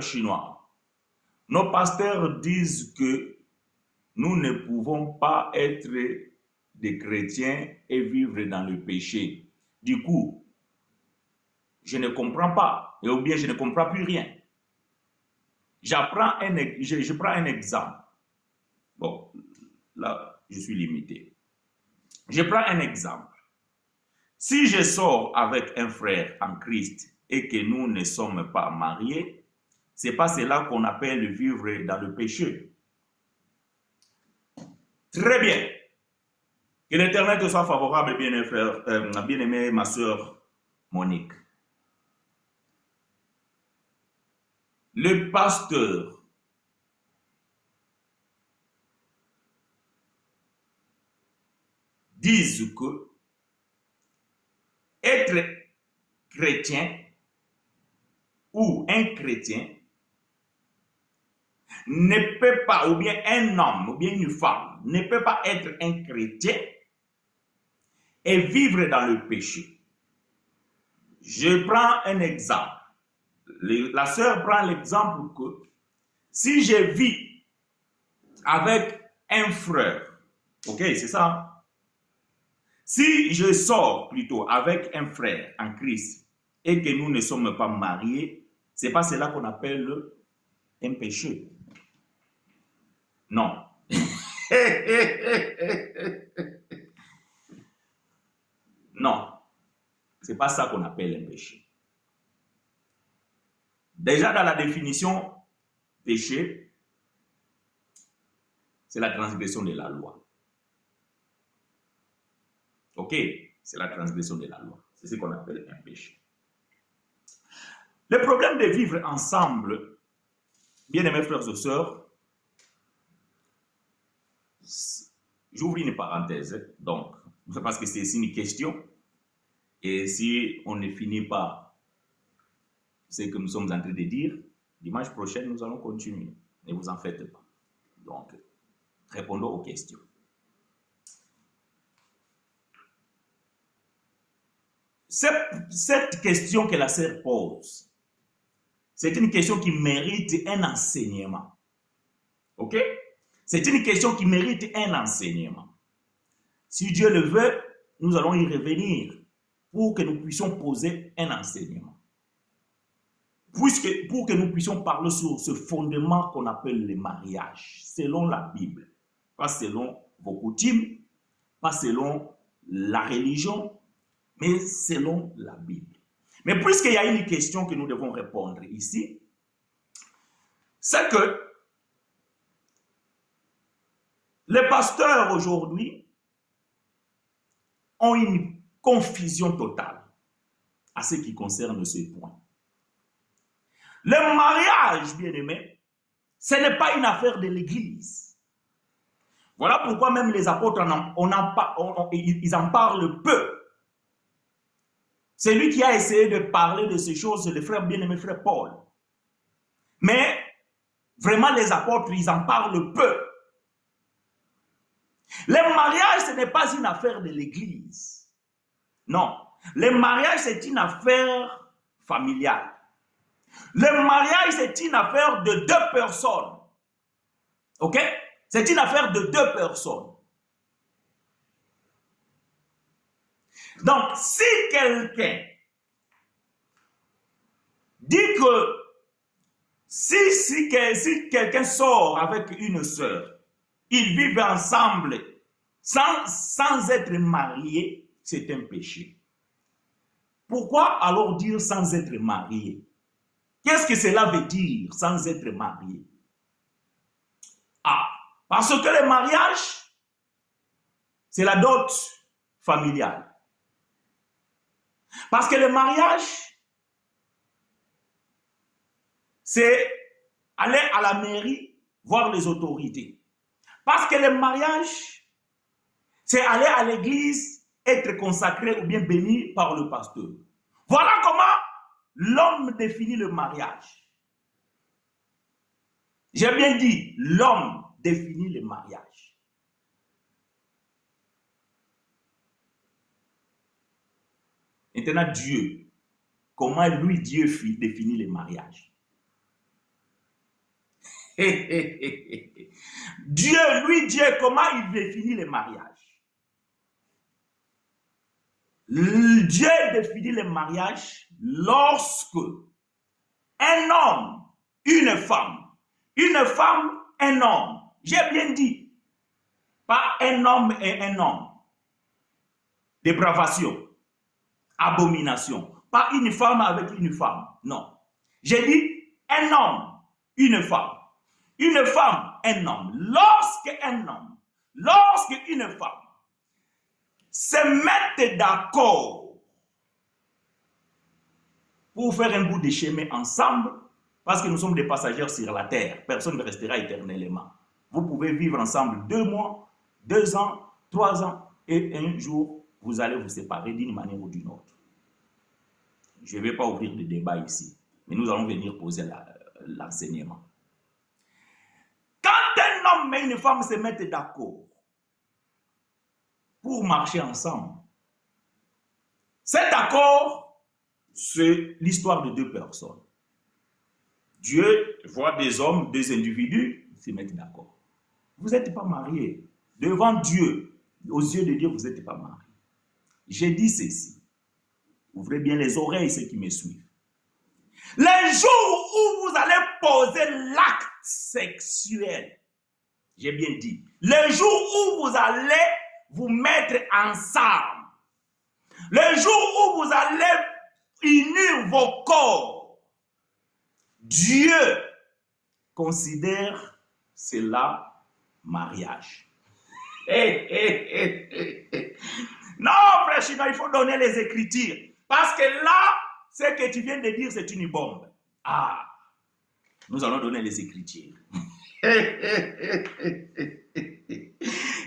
chinois. Nos pasteurs disent que nous ne pouvons pas être des chrétiens et vivre dans le péché. Du coup, je ne comprends pas, ou bien je ne comprends plus rien. Je prends un exemple. Bon, là, je suis limité. Je prends un exemple. Si je sors avec un frère en Christ et que nous ne sommes pas mariés, ce n'est pas cela qu'on appelle vivre dans le péché. Très bien. Que l'Éternel te soit favorable, bien-aimé, ma soeur Monique. Le pasteur dit que être chrétien ou un chrétien ne peut pas, ou bien un homme, ou bien une femme, ne peut pas être un chrétien et vivre dans le péché. Je prends un exemple. La sœur prend l'exemple que si je vis avec un frère, ok, c'est ça. Si je sors plutôt avec un frère en Christ et que nous ne sommes pas mariés, c'est pas cela qu'on appelle un péché. Non. Non. C'est pas ça qu'on appelle un péché. Déjà dans la définition, péché, c'est la transgression de la loi. Ok, c'est la transgression de la loi. C'est ce qu'on appelle un péché. Le problème de vivre ensemble, bien-aimés frères et sœurs, j'ouvre une parenthèse, donc, parce que c'est une question, et si on ne finit pas ce que nous sommes en train de dire, dimanche prochain, nous allons continuer. Ne vous en faites pas. Donc, répondons aux questions. Cette question que la sœur pose, c'est une question qui mérite un enseignement. Ok? C'est une question qui mérite un enseignement. Si Dieu le veut, nous allons y revenir pour que nous puissions poser un enseignement. Pour que nous puissions parler sur ce fondement qu'on appelle le mariage, selon la Bible. Pas selon vos coutumes, pas selon la religion, mais selon la Bible. Mais puisqu'il y a une question que nous devons répondre ici, c'est que les pasteurs aujourd'hui ont une confusion totale à ce qui concerne ce point. Le mariage, bien-aimé, ce n'est pas une affaire de l'Église. Voilà pourquoi même les apôtres, ils en parlent peu. C'est lui qui a essayé de parler de ces choses, c'est le frère bien-aimé, frère Paul. Mais vraiment, les apôtres, ils en parlent peu. Le mariage, ce n'est pas une affaire de l'Église. Non. Le mariage, c'est une affaire familiale. Le mariage, c'est une affaire de deux personnes. Ok? C'est une affaire de deux personnes. Donc, si quelqu'un dit que si quelqu'un sort avec une sœur, ils vivent ensemble sans être mariés, c'est un péché. Pourquoi alors dire sans être marié? Qu'est-ce que cela veut dire sans être marié? Ah, parce que le mariage, c'est la dot familiale. Parce que le mariage, c'est aller à la mairie voir les autorités. Parce que le mariage, c'est aller à l'église, être consacré ou bien béni par le pasteur. Voilà comment l'homme définit le mariage. J'ai bien dit, l'homme définit le mariage. Maintenant, Dieu, comment lui, Dieu définit le mariage? Dieu, comment il définit le mariage? Dieu définit le mariage lorsque un homme, une femme, un homme, j'ai bien dit, pas un homme et un homme, dépravation, abomination, pas une femme avec une femme, non. J'ai dit un homme, une femme, un homme. Lorsqu'une femme se mettent d'accord pour faire un bout de chemin ensemble, parce que nous sommes des passagers sur la terre, personne ne restera éternellement. Vous pouvez vivre ensemble 2 mois, 2 ans, 3 ans, et un jour, vous allez vous séparer d'une manière ou d'une autre. Je ne vais pas ouvrir de débat ici, mais nous allons venir poser l'enseignement. Quand un homme et une femme se mettent d'accord pour marcher ensemble, cet accord, c'est l'histoire de 2 personnes. Dieu voit des hommes, des individus se mettre d'accord. Vous n'êtes pas mariés. Devant Dieu, aux yeux de Dieu, vous n'êtes pas mariés. J'ai dit ceci. Ouvrez bien les oreilles, ceux qui me suivent. Les jours où vous allez poser l'acte sexuel, j'ai bien dit, les jours où vous allez vous mettre ensemble, les jours où vous allez unir vos corps, Dieu considère cela mariage. Non, frère Chino, il faut donner les Écritures. Parce que là, ce que tu viens de dire, c'est une bombe. Ah, nous allons donner les Écritures.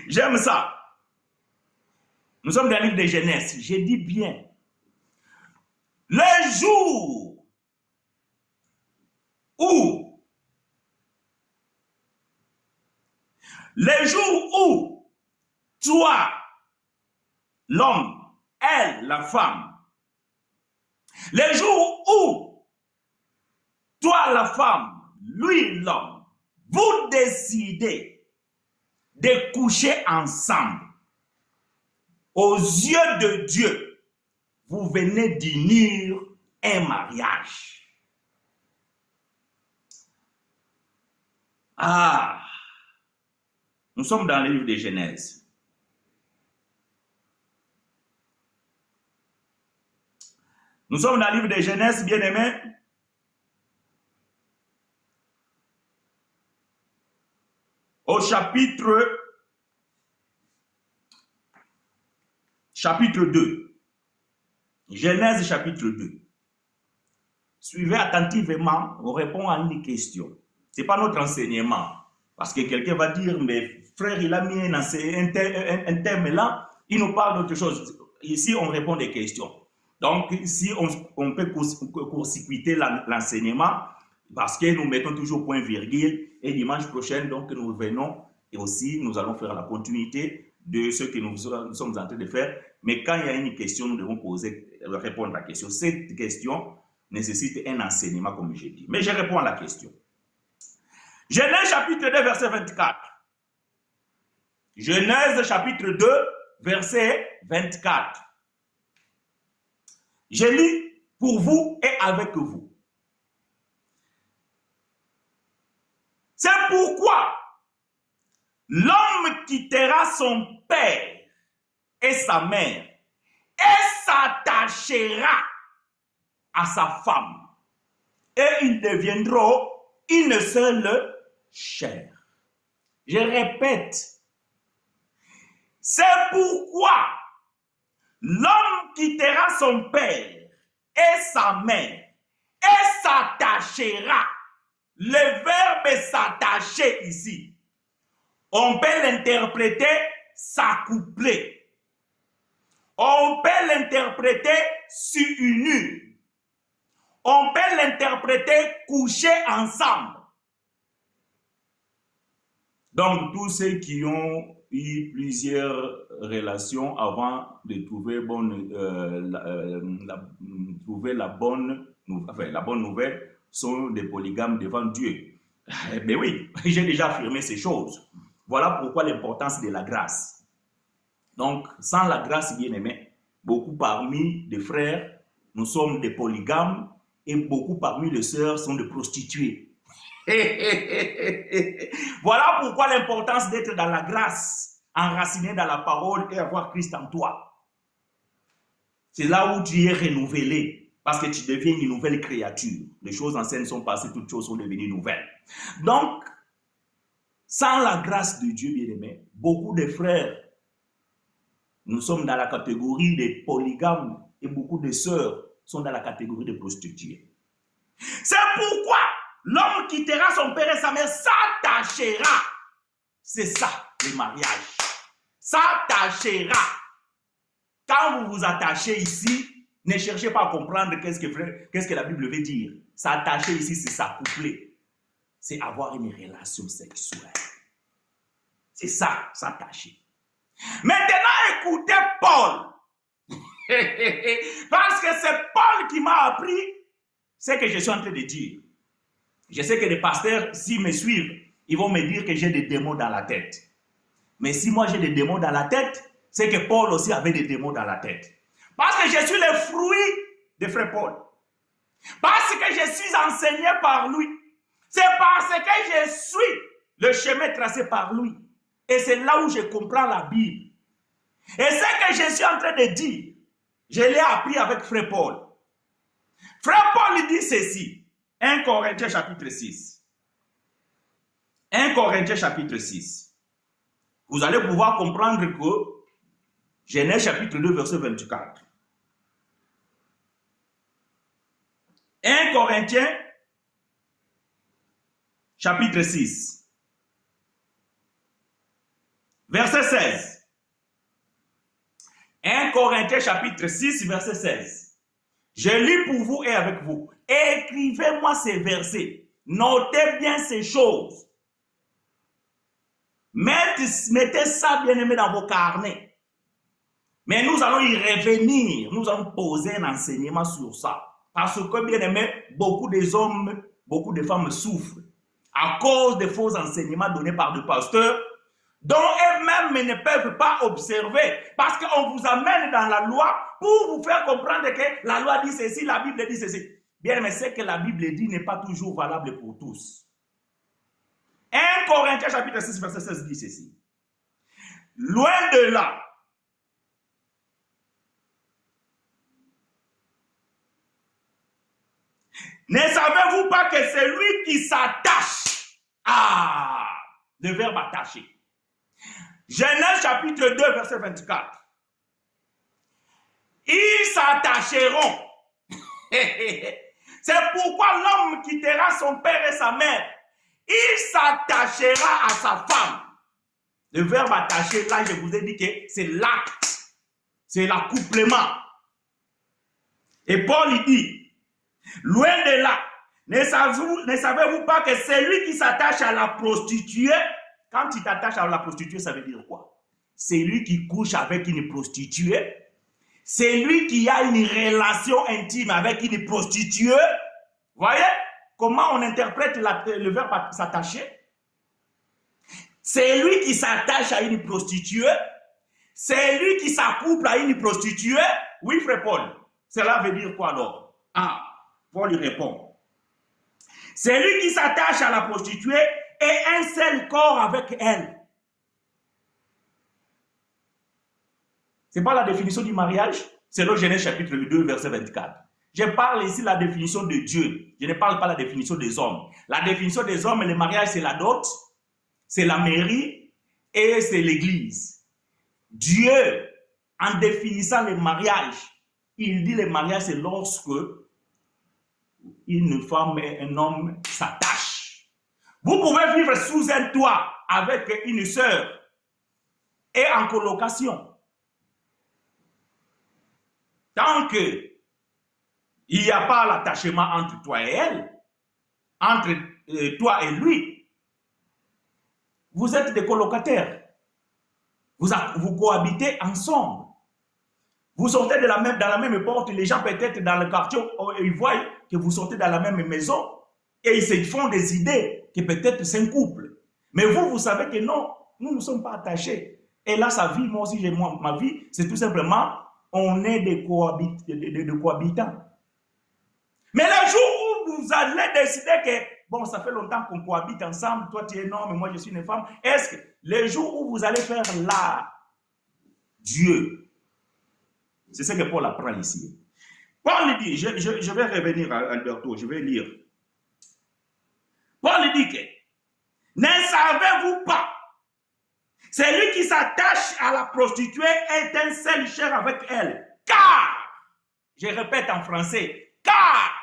J'aime ça. Nous sommes dans le livre de Genèse. J'ai dit bien. Le jour où toi, l'homme, elle, la femme, le jour où toi, la femme, lui, l'homme, vous décidez de coucher ensemble, aux yeux de Dieu, vous venez d'unir un mariage. Ah, nous sommes dans le livre de Genèse. Nous sommes dans le livre de Genèse, bien-aimés. Au chapitre 2. Genèse chapitre 2. Suivez attentivement, on répond à une question. Ce n'est pas notre enseignement. Parce que quelqu'un va dire, mais frère, il a mis un thème là, il nous parle d'autre chose. Ici, on répond des questions. Donc, si on peut court-circuiter l'enseignement, parce que nous mettons toujours point virgule, et dimanche prochain, donc, nous venons, et aussi, nous allons faire la continuité de ce que nous sommes en train de faire. Mais quand il y a une question, nous devons répondre à la question. Cette question nécessite un enseignement, comme j'ai dit. Mais je réponds à la question. Genèse chapitre 2, verset 24. Genèse chapitre 2, verset 24. Je lis pour vous et avec vous. C'est pourquoi l'homme quittera son père et sa mère et s'attachera à sa femme et ils deviendront une seule chair. Je répète, c'est pourquoi l'homme quittera son père et sa mère et s'attachera. Le verbe s'attacher ici, on peut l'interpréter s'accoupler. On peut l'interpréter s'unir. On peut l'interpréter coucher ensemble. Donc, tous ceux qui ont eu plusieurs relations avant de trouver la bonne nouvelle sont des polygames devant Dieu. Eh bien oui, j'ai déjà affirmé ces choses. Voilà pourquoi l'importance de la grâce. Donc, sans la grâce, bien aimé, beaucoup parmi les frères, nous sommes des polygames et beaucoup parmi les sœurs sont des prostituées. Voilà pourquoi l'importance d'être dans la grâce, enraciné dans la parole et avoir Christ en toi. C'est là où tu es renouvelé, parce que tu deviens une nouvelle créature. Les choses anciennes sont passées, toutes choses sont devenues nouvelles. Donc, sans la grâce de Dieu, bien-aimé, beaucoup de frères, nous sommes dans la catégorie des polygames et beaucoup de sœurs sont dans la catégorie des prostituées. C'est pourquoi l'homme quittera son père et sa mère, s'attachera. C'est ça, le mariage. S'attachera. Quand vous vous attachez ici, ne cherchez pas à comprendre qu'est-ce que la Bible veut dire. S'attacher ici, c'est s'accoupler. C'est avoir une relation sexuelle. C'est ça, s'attacher. Maintenant, écoutez Paul. Parce que c'est Paul qui m'a appris ce que je suis en train de dire. Je sais que les pasteurs, s'ils me suivent, ils vont me dire que j'ai des démons dans la tête. Mais si moi j'ai des démons dans la tête, c'est que Paul aussi avait des démons dans la tête. Parce que je suis le fruit de frère Paul. Parce que je suis enseigné par lui. C'est parce que je suis le chemin tracé par lui. Et c'est là où je comprends la Bible. Et ce que je suis en train de dire, je l'ai appris avec frère Paul. Frère Paul dit ceci. 1 Corinthiens chapitre 6. 1 Corinthiens chapitre 6. Vous allez pouvoir comprendre que Genèse chapitre 2 verset 24. 1 Corinthiens chapitre 6. Verset 16. 1 Corinthiens chapitre 6 verset 16. Je lis pour vous et avec vous. Écrivez-moi ces versets. Notez bien ces choses. Mettez ça, bien aimé, dans vos carnets. Mais nous allons y revenir. Nous allons poser un enseignement sur ça. Parce que, bien aimé, beaucoup des hommes, beaucoup de femmes souffrent à cause des faux enseignements donnés par des pasteurs dont eux-mêmes ne peuvent pas observer. Parce qu'on vous amène dans la loi pour vous faire comprendre que la loi dit ceci, la Bible dit ceci. Bien aimé, ce que la Bible dit n'est pas toujours valable pour tous. 1 Corinthiens chapitre 6 verset 16 dit ceci. Loin de là, ne savez-vous pas que celui qui s'attache, le verbe attacher. Genèse chapitre 2 verset 24. Ils s'attacheront. C'est pourquoi l'homme quittera son père et sa mère. Il s'attachera à sa femme. Le verbe attacher, là, je vous ai dit que c'est l'acte. C'est l'accouplement. Et Paul, il dit, loin de là, ne savez-vous pas que celui qui s'attache à la prostituée, quand il t'attache à la prostituée, ça veut dire quoi? C'est lui qui couche avec une prostituée. C'est lui qui a une relation intime avec une prostituée. Voyez comment on interprète le verbe s'attacher? C'est lui qui s'attache à une prostituée. C'est lui qui s'accouple à une prostituée. Oui, frère Paul. Cela veut dire quoi alors? Paul lui répond. C'est lui qui s'attache à la prostituée et un seul corps avec elle. Ce n'est pas la définition du mariage, c'est le Genèse chapitre 2, verset 24. Je parle ici de la définition de Dieu. Je ne parle pas de la définition des hommes. La définition des hommes, le mariage, c'est la dot, c'est la mairie et c'est l'église. Dieu, en définissant le mariage, il dit le mariage, c'est lorsque une femme et un homme s'attachent. Vous pouvez vivre sous un toit avec une sœur et en colocation. Tant qu'il n'y a pas l'attachement entre toi et elle, entre toi et lui, vous êtes des colocataires. Vous cohabitez ensemble. Vous sortez dans la même porte, les gens peut-être dans le quartier, ils voient que vous sortez dans la même maison et ils se font des idées que peut-être c'est un couple. Mais vous, vous savez que non, nous ne sommes pas attachés. Et là, sa vie, moi aussi, j'ai ma vie, c'est tout simplement, on est des cohabitants. Mais le jour où vous allez décider que, bon, ça fait longtemps qu'on cohabite ensemble, toi tu es un homme et moi je suis une femme, est-ce que le jour où vous allez faire là, Dieu, c'est ce que Paul apprend ici. Paul dit, je vais revenir à Alberto, je vais lire. Paul dit que, ne savez-vous pas, celui qui s'attache à la prostituée est un seul chair avec elle. Car, je répète en français, car,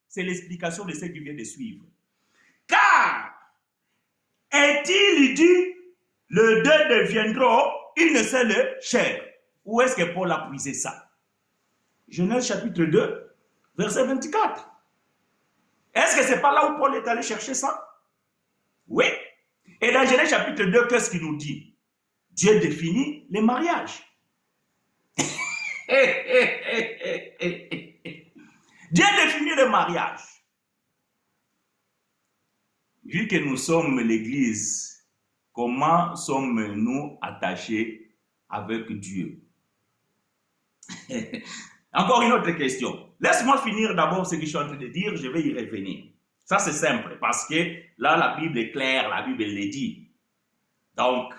c'est l'explication de ce qui vient de suivre. Car, est-il dit, le deux deviendront une seule chair. Où est-ce que Paul a puisé ça? Genèse chapitre 2, verset 24. Est-ce que c'est pas là où Paul est allé chercher ça? Oui. Et dans Genèse chapitre 2, qu'est-ce qu'il nous dit? Dieu définit les mariages. Dieu définit le mariage. Vu que nous sommes l'Église, comment sommes-nous attachés avec Dieu? Encore une autre question. Laisse-moi finir d'abord ce que je suis en train de dire, je vais y revenir. Ça, c'est simple, parce que là, la Bible est claire, la Bible le dit. Donc,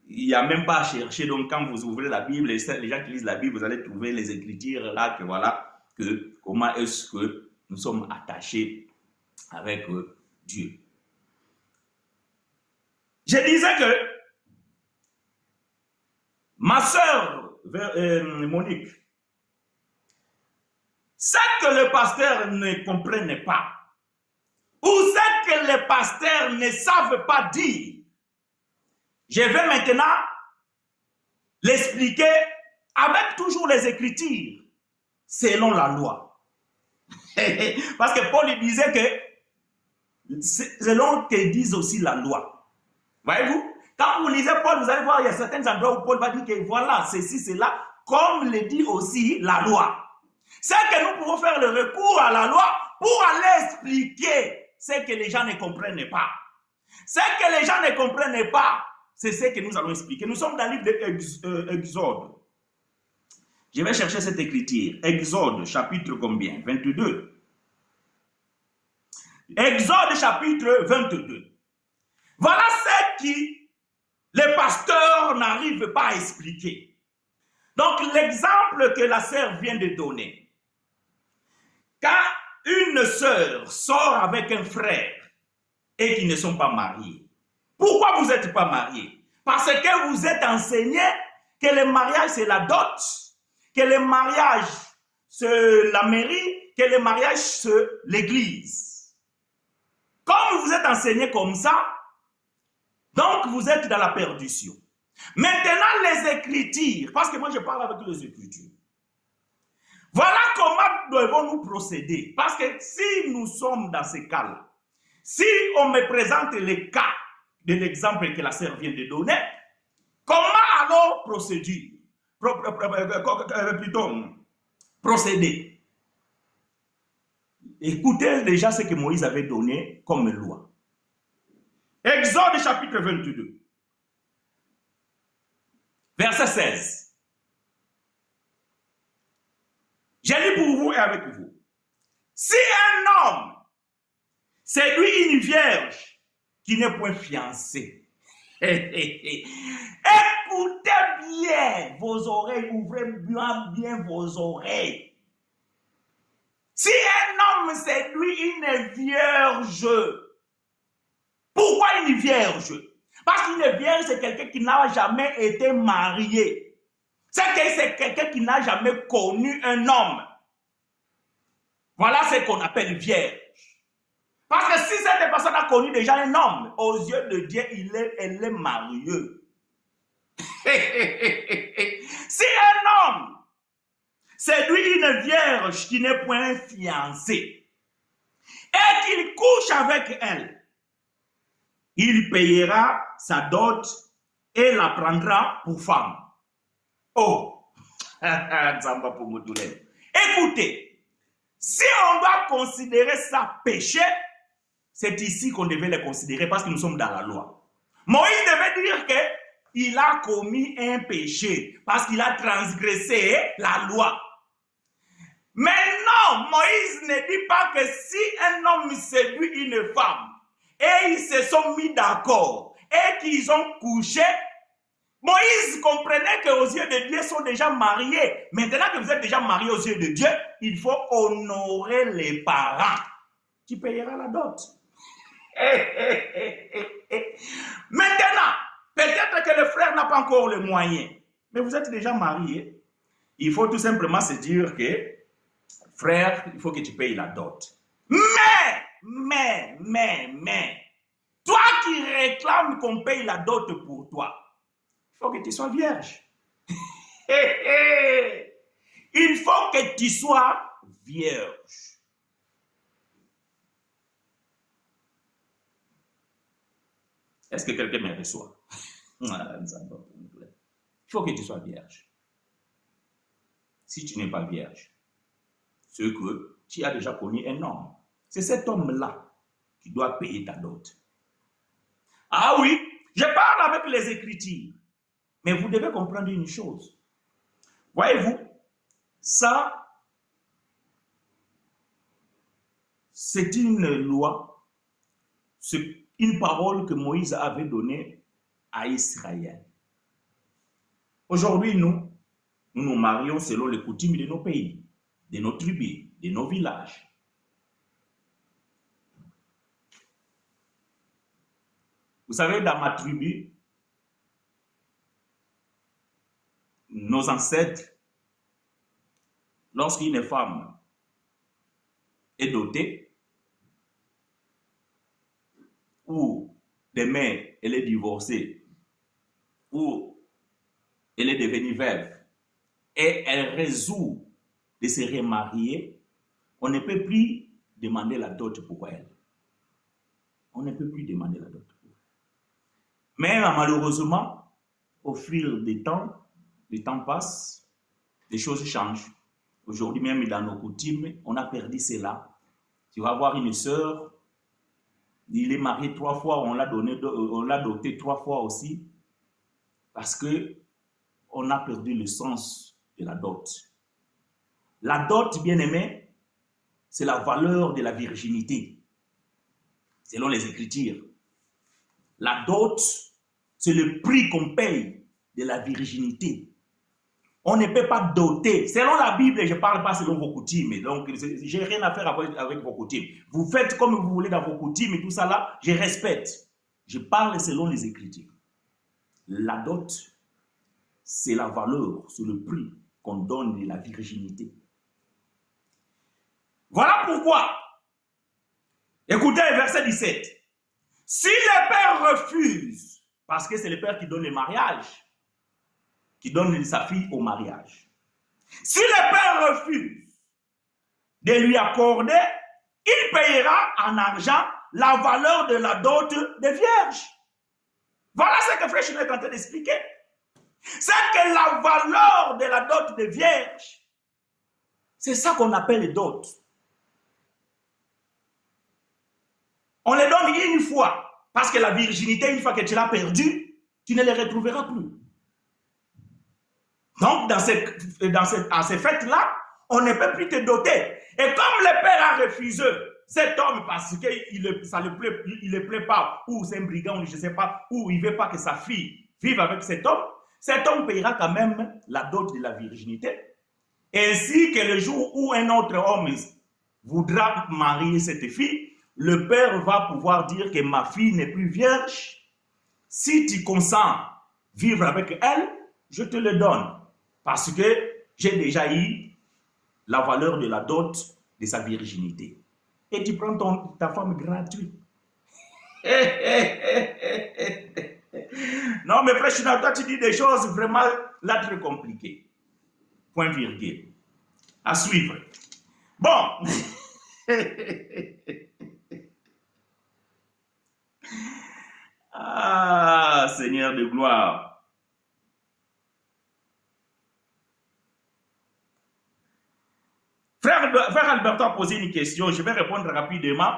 il n'y a même pas à chercher. Donc, quand vous ouvrez la Bible, les gens qui lisent la Bible, vous allez trouver les écritures là, que voilà, que comment est-ce que nous sommes attachés avec Dieu. Je disais que ma sœur Monique, ce que le pasteur ne comprenne pas, ou ce que les pasteurs ne savent pas dire, je vais maintenant l'expliquer avec toujours les écritures, selon la loi. Parce que Paul disait que, selon que disent aussi la loi. Voyez-vous, quand vous lisez Paul, vous allez voir, il y a certains endroits où Paul va dire que voilà, ceci, cela, comme le dit aussi la loi. C'est que nous pouvons faire le recours à la loi pour aller expliquer ce que les gens ne comprennent pas. Ce que les gens ne comprennent pas, c'est ce que nous allons expliquer. Nous sommes dans le livre d'Exode. Je vais chercher cette écriture. Exode, chapitre combien? 22. Exode, chapitre 22. Voilà ce qui les pasteurs n'arrivent pas à expliquer. Donc, l'exemple que la sœur vient de donner. Quand une sœur sort avec un frère et qu'ils ne sont pas mariés, pourquoi vous n'êtes pas mariés? Parce que vous êtes enseigné que le mariage c'est la dot, que le mariage c'est la mairie, que le mariage c'est l'église. Comme vous êtes enseigné comme ça, donc vous êtes dans la perdition. Maintenant les écritures, parce que moi je parle avec les écritures. Voilà comment devons-nous procéder. Parce que si nous sommes dans ce cas-là, si on me présente les cas de l'exemple que la sœur vient de donner, comment alors procéder? Procéder. Écoutez déjà ce que Moïse avait donné comme loi. Exode chapitre 22, verset 16. J'ai lu pour vous et avec vous. Si un homme séduit une vierge qui n'est point fiancée, écoutez bien vos oreilles, ouvrez bien vos oreilles. Si un homme séduit une vierge, pourquoi une vierge? Parce qu'une vierge, c'est quelqu'un qui n'a jamais été marié. C'est quelqu'un qui n'a jamais connu un homme. Voilà ce qu'on appelle vierge. Parce que si cette personne a connu déjà un homme, aux yeux de Dieu, elle est mariée. Si un homme séduit une vierge qui n'est point fiancée et qu'il couche avec elle, il payera sa dot et la prendra pour femme. Oh, écoutez, si on doit considérer ça péché, C'est ici qu'on devait les considérer parce que nous sommes dans la loi. Moïse devait dire qu'il a commis un péché parce qu'il a transgressé la loi. Mais non, Moïse ne dit pas que si un homme séduit une femme et ils se sont mis d'accord et qu'ils ont couché, Moïse comprenait qu'aux yeux de Dieu, ils sont déjà mariés. Maintenant que vous êtes déjà mariés aux yeux de Dieu, il faut honorer les parents. Tu payeras la dot. Maintenant, peut-être que le frère n'a pas encore le moyen, mais vous êtes déjà mariés. Il faut tout simplement se dire que, frère, il faut que tu payes la dot. Mais, toi qui réclames qu'on paye la dot pour toi, il faut que tu sois vierge. Il faut que tu sois vierge. Est-ce que quelqu'un me reçoit? Il faut que tu sois vierge. Si tu n'es pas vierge, c'est que tu as déjà connu un homme. C'est cet homme-là qui doit payer ta dot. Ah oui, je parle avec les Écritures. Mais vous devez comprendre une chose. Voyez-vous, ça, c'est une loi, c'est une parole que Moïse avait donnée à Israël. Aujourd'hui, nous nous marions selon les coutumes de nos pays, de nos tribus, de nos villages. Vous savez, dans ma tribu, nos ancêtres, lorsqu'une femme est dotée, ou demain elle est divorcée, ou elle est devenue veuve, et elle résout de se remarier, on ne peut plus demander la dot pour elle. On ne peut plus demander la dot pour elle. Mais malheureusement, au fil du temps, le temps passe, les choses changent. Aujourd'hui, même dans nos coutumes, on a perdu cela. Tu vas voir une sœur, il est marié 3 fois, on l'a doté 3 fois aussi, parce que on a perdu le sens de la dot. La dot, bien aimé, c'est la valeur de la virginité, selon les Écritures. La dot, c'est le prix qu'on paye de la virginité. On ne peut pas doter. Selon la Bible, je ne parle pas selon vos coutumes. Donc, je n'ai rien à faire avec vos coutumes. Vous faites comme vous voulez dans vos coutumes et tout ça là, je respecte. Je parle selon les Écritures. La dot, c'est la valeur, c'est le prix qu'on donne de la virginité. Voilà pourquoi, écoutez le verset 17. Si le père refuse, parce que c'est le père qui donne le mariage, qui donne sa fille au mariage. Si le père refuse de lui accorder, il payera en argent la valeur de la dot de vierge. Voilà ce que Frère Chino est en train d'expliquer. C'est que la valeur de la dot de vierge, c'est ça qu'on appelle les dots. On les donne une fois, parce que la virginité, une fois que tu l'as perdue, tu ne les retrouveras plus. Donc, à ces fêtes-là, on ne peut plus te doter. Et comme le père a refusé cet homme parce qu'il ne le plaît pas, ou c'est un brigand, je ne sais pas, ou il ne veut pas que sa fille vive avec cet homme payera quand même la dot de la virginité. Ainsi que le jour où un autre homme voudra marier cette fille, le père va pouvoir dire que ma fille n'est plus vierge. Si tu consens vivre avec elle, je te le donne. Parce que j'ai déjà eu la valeur de la dot de sa virginité. Et tu prends ta femme gratuite. Non, mais frère Chino, toi tu dis des choses vraiment là très compliquées. Point virgule. À suivre. Bon. Ah, Seigneur de gloire. Frère Alberto a posé une question, je vais répondre rapidement.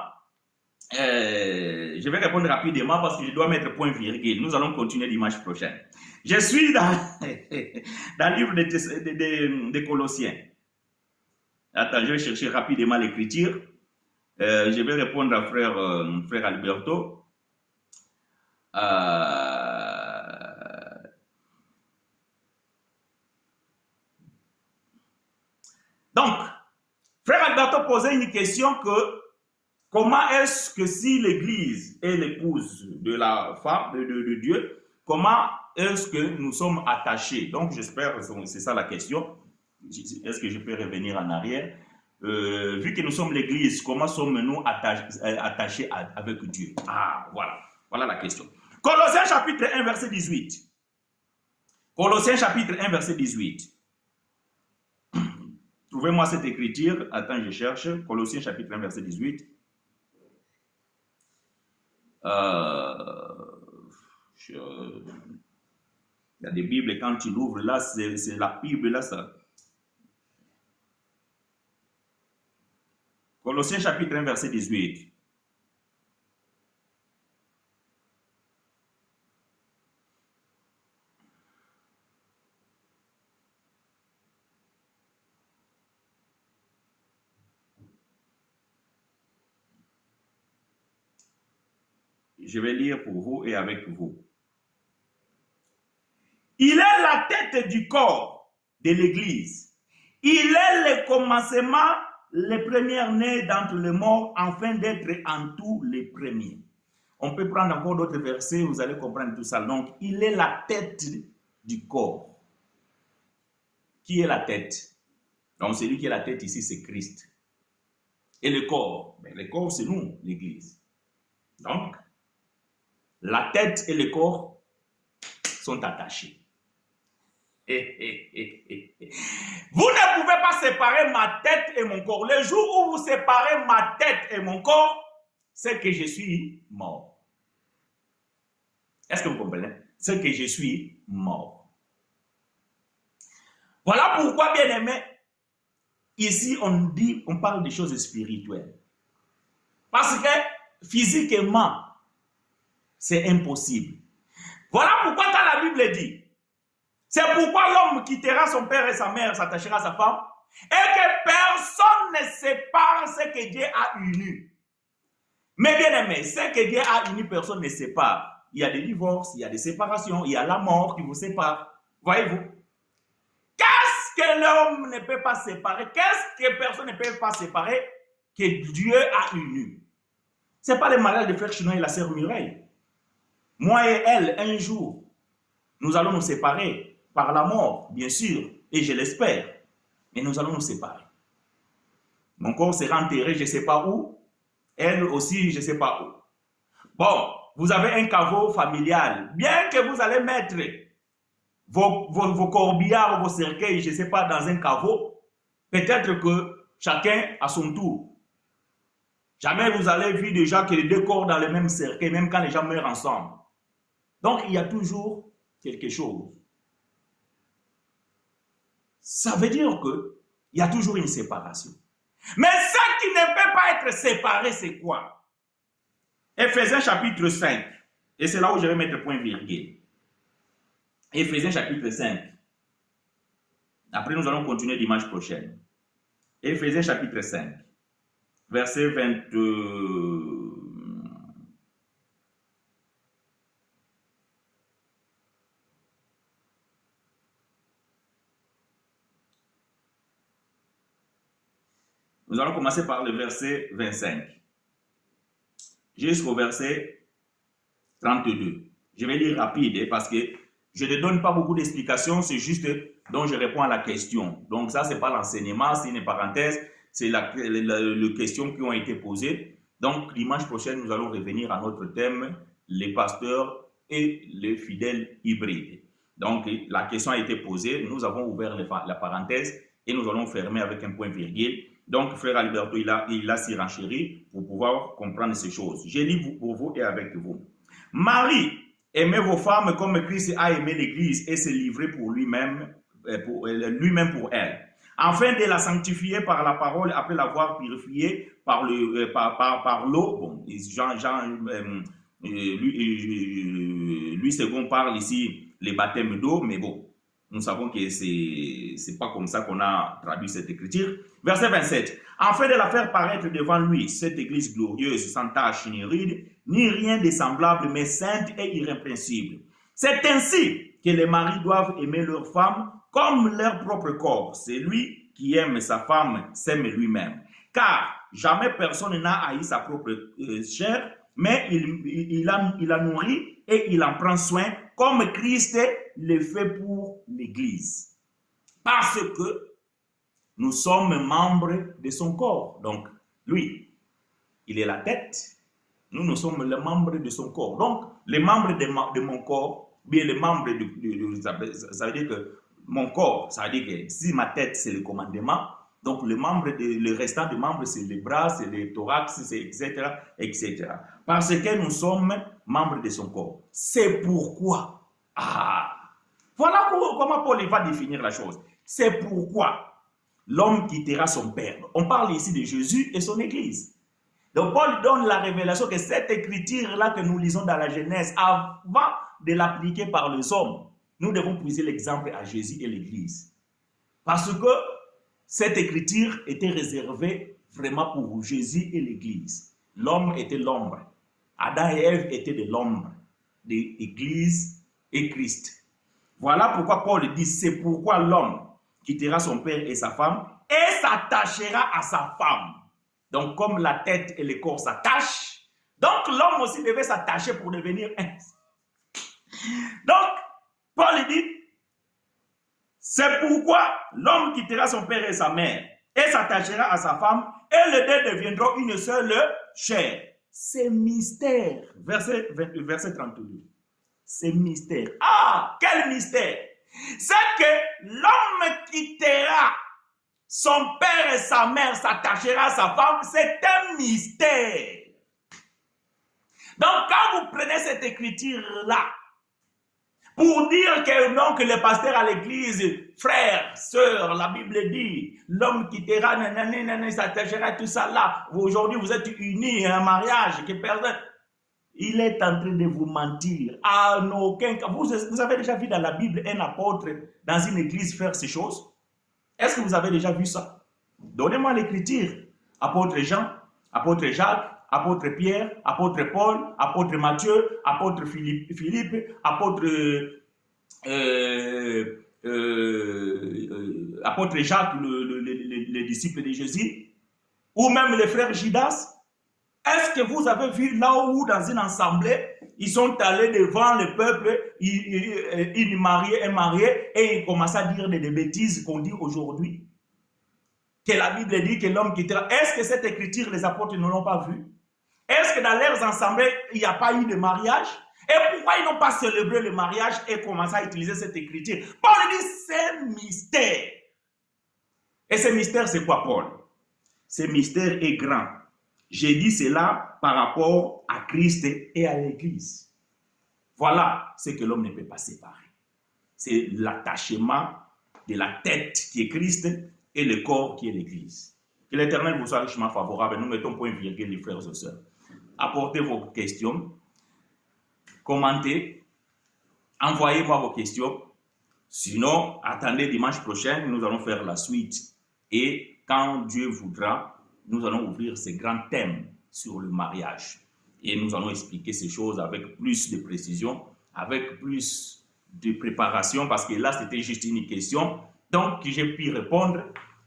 Je vais répondre rapidement parce que je dois mettre point virgule. Nous allons continuer dimanche prochain. Je suis dans, dans le livre des Colossiens. Attends, je vais chercher rapidement l'écriture. Je vais répondre à frère Alberto. Donc, frère Alberto posait une question que comment est-ce que si l'Église est l'épouse de la femme de Dieu, comment est-ce que nous sommes attachés? Donc, j'espère que c'est ça la question. Est-ce que je peux revenir en arrière? Vu que nous sommes l'Église, comment sommes-nous attachés avec Dieu? Ah, voilà. Voilà la question. Colossiens chapitre 1, verset 18. Colossiens chapitre 1, verset 18. Trouvez-moi cette écriture. Attends, je cherche. Colossiens chapitre 1, verset 18. Il y a des Bibles, quand tu l'ouvres là, c'est la Bible là, ça. Colossiens chapitre 1, verset 18. Je vais lire pour vous et avec vous. Il est la tête du corps de l'Église. Il est le commencement, le premier-né d'entre les morts, afin d'être en tout les premiers. On peut prendre encore d'autres versets, vous allez comprendre tout ça. Donc, il est la tête du corps. Qui est la tête? Donc, celui qui est la tête ici, c'est Christ. Et le corps? Ben, le corps, c'est nous, l'Église. Donc, la tête et le corps sont attachés. Vous ne pouvez pas séparer ma tête et mon corps. Le jour où vous séparez ma tête et mon corps, c'est que je suis mort. Est-ce que vous comprenez? C'est que je suis mort. Voilà pourquoi, bien aimé, ici on parle des choses spirituelles. Parce que physiquement, c'est impossible. Voilà pourquoi quand la Bible dit, c'est pourquoi l'homme quittera son père et sa mère, s'attachera à sa femme, et que personne ne sépare ce que Dieu a uni. Mais bien aimé, ce que Dieu a uni, personne ne sépare. Il y a des divorces, il y a des séparations, il y a la mort qui vous sépare. Voyez-vous? Qu'est-ce que l'homme ne peut pas séparer? Qu'est-ce que personne ne peut pas séparer que Dieu a uni? Ce n'est pas le mariage de frère Chinois et la sœur Mireille. Moi et elle, un jour, nous allons nous séparer par la mort, bien sûr, et je l'espère. Mais nous allons nous séparer. Mon corps sera enterré, je ne sais pas où. Elle aussi, je ne sais pas où. Bon, vous avez un caveau familial. Bien que vous allez mettre vos corbillards, vos cercueils, je ne sais pas, dans un caveau, peut-être que chacun a son tour. Jamais vous allez vu déjà que les deux corps dans le même cercueil, même quand les gens meurent ensemble. Donc, il y a toujours quelque chose. Ça veut dire qu'il y a toujours une séparation. Mais ce qui ne peut pas être séparé, c'est quoi? Éphésiens chapitre 5. Et c'est là où je vais mettre point virgule. Éphésiens chapitre 5. Après, nous allons continuer dimanche prochain. Éphésiens chapitre 5. Verset 22. Nous allons commencer par le verset 25 jusqu'au verset 32. Je vais lire rapide parce que je ne donne pas beaucoup d'explications, c'est juste dont je réponds à la question. Donc ça, ce n'est pas l'enseignement, c'est une parenthèse, c'est les questions qui ont été posées. Donc dimanche prochain, nous allons revenir à notre thème, les pasteurs et les fidèles hybrides. Donc la question a été posée, nous avons ouvert la parenthèse et nous allons fermer avec un point virgule. Donc, frère Alberto, il a s'y renchéri pour pouvoir comprendre ces choses. Je lis pour vous et avec vous. Marie, aimez vos femmes comme Christ a aimé l'Église et s'est livré pour lui-même pour elle, afin de la sanctifier par la parole après l'avoir purifiée par l'eau. Bon, lui second parle ici les baptêmes d'eau, mais bon, nous savons que c'est pas comme ça qu'on a traduit cette écriture. Verset 27. Afin de la faire paraître devant lui, cette église glorieuse, sans tache ni ride, ni rien de semblable, mais sainte et irrépréhensible. C'est ainsi que les maris doivent aimer leur femme comme leur propre corps. C'est lui qui aime sa femme, s'aime lui-même. Car jamais personne n'a haï sa propre chair, mais il la nourrit et il en prend soin, comme Christ le fait pour l'Église. Parce que nous sommes membres de son corps. Donc, lui, il est la tête. Nous sommes les membres de son corps. Donc, les membres de mon corps, bien les membres ça veut dire que mon corps, ça veut dire que si ma tête, c'est le commandement, donc le restant des membres, c'est les bras, c'est les thorax, etc., etc. Parce que nous sommes membres de son corps. C'est pourquoi. Voilà comment Paul va définir la chose. C'est pourquoi l'homme quittera son père. On parle ici de Jésus et son Église. Donc Paul donne la révélation que cette écriture-là que nous lisons dans la Genèse, avant de l'appliquer par les hommes, nous devons puiser l'exemple à Jésus et l'Église. Parce que cette écriture était réservée vraiment pour Jésus et l'Église. L'homme était l'ombre. Adam et Ève étaient de l'ombre, de l'Église et Christ. Voilà pourquoi Paul dit, c'est pourquoi l'homme quittera son père et sa femme et s'attachera à sa femme. Donc comme la tête et le corps s'attachent, donc l'homme aussi devait s'attacher pour devenir un. Donc Paul dit, c'est pourquoi l'homme quittera son père et sa mère et s'attachera à sa femme et les deux deviendront une seule chair. C'est mystère. Verset 32. C'est mystère. Quel mystère! C'est que l'homme quittera son père et sa mère, s'attachera à sa femme. C'est un mystère. Donc quand vous prenez cette écriture-là, pour dire que non, que le pasteur à l'église, frère, sœur, la Bible dit, l'homme quittera, s'attachera, tout ça là. Aujourd'hui, vous êtes unis à un mariage, que personne. Il est en train de vous mentir. En aucun cas. Vous avez déjà vu dans la Bible un apôtre dans une église faire ces choses? Est-ce que vous avez déjà vu ça? Donnez-moi l'écriture. Apôtre Jean, apôtre Jacques, apôtre Pierre, apôtre Paul, apôtre Matthieu, apôtre Philippe, apôtre apôtre Jacques, le disciple de Jésus, ou même les frères Judas. Est-ce que vous avez vu là où dans une assemblée, ils sont allés devant le peuple, ils mariaient un marié et ils commencent à dire des bêtises qu'on dit aujourd'hui? Que la Bible dit que l'homme quittera. Est-ce que cette écriture, les apôtres ne l'ont pas vue? Est-ce que dans leurs assemblées, il n'y a pas eu de mariage? Et pourquoi ils n'ont pas célébré le mariage et commencé à utiliser cette écriture? Paul dit, c'est mystère. Et ce mystère, c'est quoi, Paul? Ce mystère est grand. J'ai dit cela par rapport à Christ et à l'Église. Voilà ce que l'homme ne peut pas séparer. C'est l'attachement de la tête qui est Christ et le corps qui est l'Église. Que l'Éternel vous soit richement favorable. Nous mettons point virgule, les frères et sœurs. Apportez vos questions, commentez, envoyez-moi vos questions. Sinon, attendez dimanche prochain, nous allons faire la suite. Et quand Dieu voudra, nous allons ouvrir ces grands thèmes sur le mariage. Et nous allons expliquer ces choses avec plus de précision, avec plus de préparation, parce que là, c'était juste une question. Donc, j'ai pu répondre,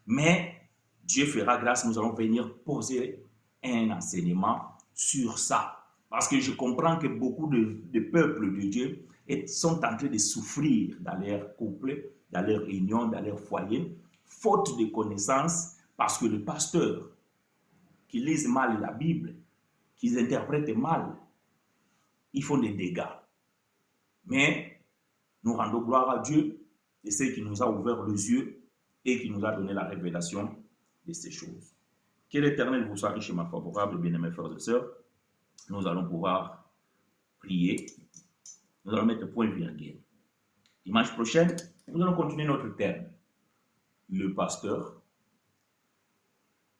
mais Dieu fera grâce, nous allons venir poser un enseignement sur ça. Parce que je comprends que beaucoup de peuples de Dieu sont en train de souffrir dans leur couple, dans leur union, dans leur foyer, faute de connaissances, parce que le pasteur qui lisent mal la Bible, qui interprètent mal, ils font des dégâts. Mais nous rendons gloire à Dieu et c'est qui nous a ouvert les yeux et qui nous a donné la révélation de ces choses. Que l'Éternel vous soit richement favorable, bien-aimés frères et sœurs. Nous allons pouvoir prier. Nous allons mettre point virgule. Dimanche prochain, nous allons continuer notre thème. Le pasteur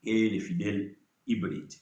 et les fidèles hybride.